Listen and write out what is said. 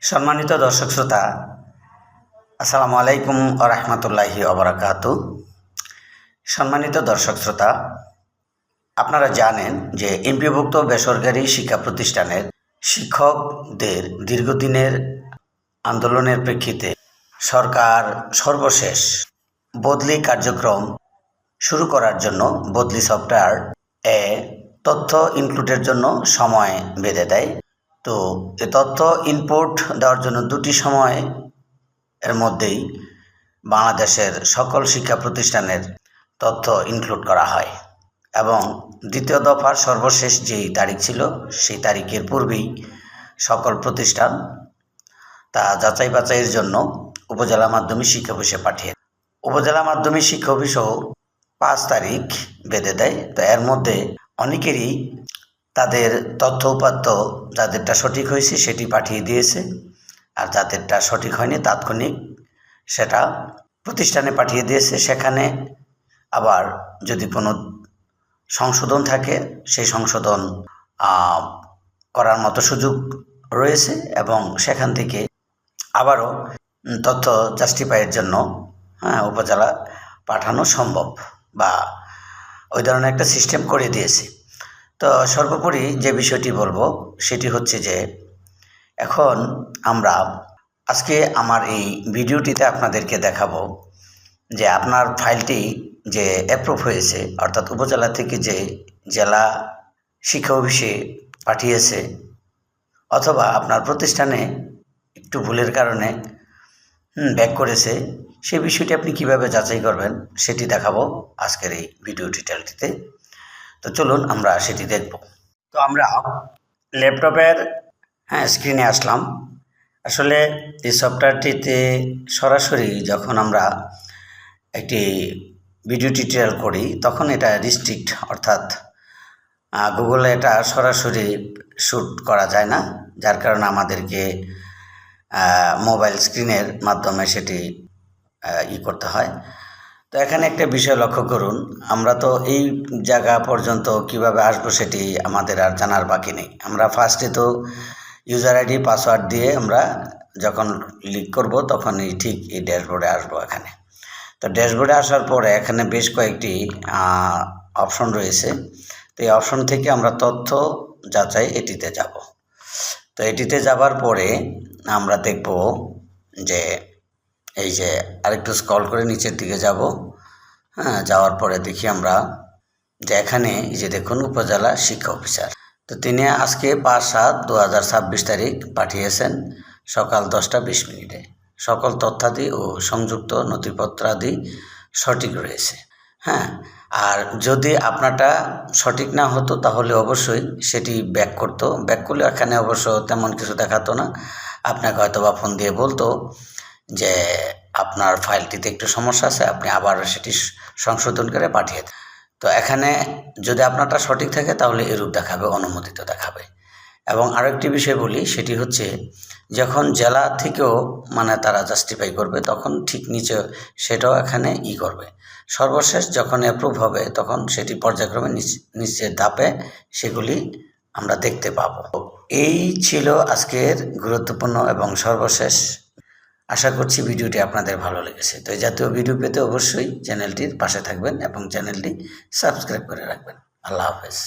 সম্মানিত দর্শক শ্রোতা, আসসালামু আলাইকুম ওয়া রাহমাতুল্লাহি ওয়া বারাকাতুহু। সম্মানিত দর্শক শ্রোতা, আপনারা জানেন যে এমপিওভুক্ত বেসরকারি শিক্ষা প্রতিষ্ঠানের শিক্ষকদের দীর্ঘদিনের আন্দোলনের প্রেক্ষিতে সরকার সর্বশেষ বদলি কার্যক্রম শুরু করার জন্য বদলি সফটওয়্যার তথ্য ইনপুটের জন্য সময় বেঁধে দেয়। তো এ তথ্য ইনপুট দেওয়ার জন্য দুটি সময় এর মধ্যেই বাংলাদেশের সকল শিক্ষা প্রতিষ্ঠানের তথ্য ইনক্লুড করা হয় এবং দ্বিতীয় দফার সর্বশেষ যেই তারিখ ছিল সেই তারিখের পূর্বেই সকল প্রতিষ্ঠান তা যাচাই বাছাইয়ের জন্য উপজেলা মাধ্যমিক শিক্ষা অফিসে পাঠিয়ে উপজেলা মাধ্যমিক শিক্ষা অফিসও 5 তারিখ বেঁধে দেয়। তো এর মধ্যে অনেকেরই তাদের তথ্য উপাত্ত যাদেরটা সঠিক হয়েছে সেটি পাঠিয়ে দিয়েছে, আর যাদেরটা সঠিক হয়নি তাৎক্ষণিক সেটা প্রতিষ্ঠানে পাঠিয়ে দিয়েছে। সেখানে আবার যদি কোনো সংশোধন থাকে সেই সংশোধন করার মতো সুযোগ রয়েছে এবং সেখান থেকে আবারও তথ্য জাস্টিফাইয়ের জন্য উপজেলা পাঠানো সম্ভব বা ওই ধরনের একটা সিস্টেম করে দিয়েছে। তো সর্বোপরি যে বিষয়টি বলবো সেটি হচ্ছে যে এখন আমরা আজকে আমার এই ভিডিওটিতে আপনাদেরকে দেখাবো যে আপনার ফাইলটি যে অ্যাপ্রুভ হয়েছে, অর্থাৎ উপজেলা থেকে যে জেলা শিক্ষা অফিসে পাঠিয়েছে অথবা আপনার প্রতিষ্ঠানে একটু ভুলের কারণে ব্যাক করেছে, সেই বিষয়টি আপনি কিভাবে যাচাই করবেন সেটি দেখাবো আজকের এই ভিডিও টিউটোরিয়ালটিতে। তো চলুন আমরা সেটি দেখব। তো আমরা ল্যাপটপের স্ক্রিনে আসলাম। আসলে এই সফটওয়্যারটিতে সরাসরি যখন আমরা একটি ভিডিও টিউটোরিয়াল করি তখন এটা রিস্ট্রিক্ট, অর্থাৎ গুগলে এটা সরাসরি শ্যুট করা যায় না, যার কারণে আমাদেরকে মোবাইল স্ক্রিনের মাধ্যমে সেটি করতে হয়। তো এখানে একটা বিষয় লক্ষ্য করুন, আমরা তো এই জায়গা পর্যন্ত কিভাবে আসবো সেটি আমাদের আর জানার বাকি নেই। আমরা ফার্স্টে তো ইউজার আইডি পাসওয়ার্ড দিয়ে আমরা যখন ক্লিক করব তখনই ঠিক এই ড্যাশবোর্ডে আসবো। এখানে তো ড্যাশবোর্ডে আসার পরে এখানে বেশ কয়েকটি অপশন রয়েছে। তো এই অপশন থেকে আমরা তথ্য যাচাই এটিতে যাব। তো এটিতে যাবার পরে আমরা দেখব যে এই যে আরেকটু স্ক্রল করে নিচের দিকে যাব। যাওয়ার পরে দেখি আমরা যে এখানে এই যে দেখুন উপজেলা শিক্ষা অফিসার, তো তিনি আজকে 5/7/2026 তারিখ পাঠিয়েছেন সকাল 10টা 20 মিনিটে। সকল তথ্যাদি ও সংযুক্ত নথিপত্রাদি সঠিক রয়েছে। আর যদি আপনারটা সঠিক না হতো তাহলে অবশ্যই সেটি ব্যাক করতো। ব্যাক করলে এখানে অবশ্য তেমন কিছু দেখাতো না, আপনাকে হয়তো বা ফোন দিয়ে বলতো যে আপনার ফাইলটিতে একটু সমস্যা আছে, আপনি আবার সেটি সংশোধন করে পাঠিয়ে দেন। তো এখানে যদি আপনারটা সঠিক থাকে তাহলে এরূপ দেখাবে, অনুমোদিত দেখাবে। এবং আরেকটি বিষয় বলি, সেটি হচ্ছে যখন জেলা থেকেও তারা জাস্টিফাই করবে তখন ঠিক নিচে সেটাও এখানে করবে। সর্বশেষ যখন অ্যাপ্রুভ হবে তখন সেটি পর্যায়ক্রমে নিচের ধাপে সেগুলি আমরা দেখতে পাবো। এই ছিল আজকের গুরুত্বপূর্ণ এবং সর্বশেষ। আশা করছি ভিডিওটি আপনাদের ভালো লেগেছে। তো এই জাতীয় ভিডিও পেতে অবশ্যই চ্যানেলটির পাশে থাকবেন এবং চ্যানেলটি সাবস্ক্রাইব করে রাখবেন। আল্লাহ হাফেজ।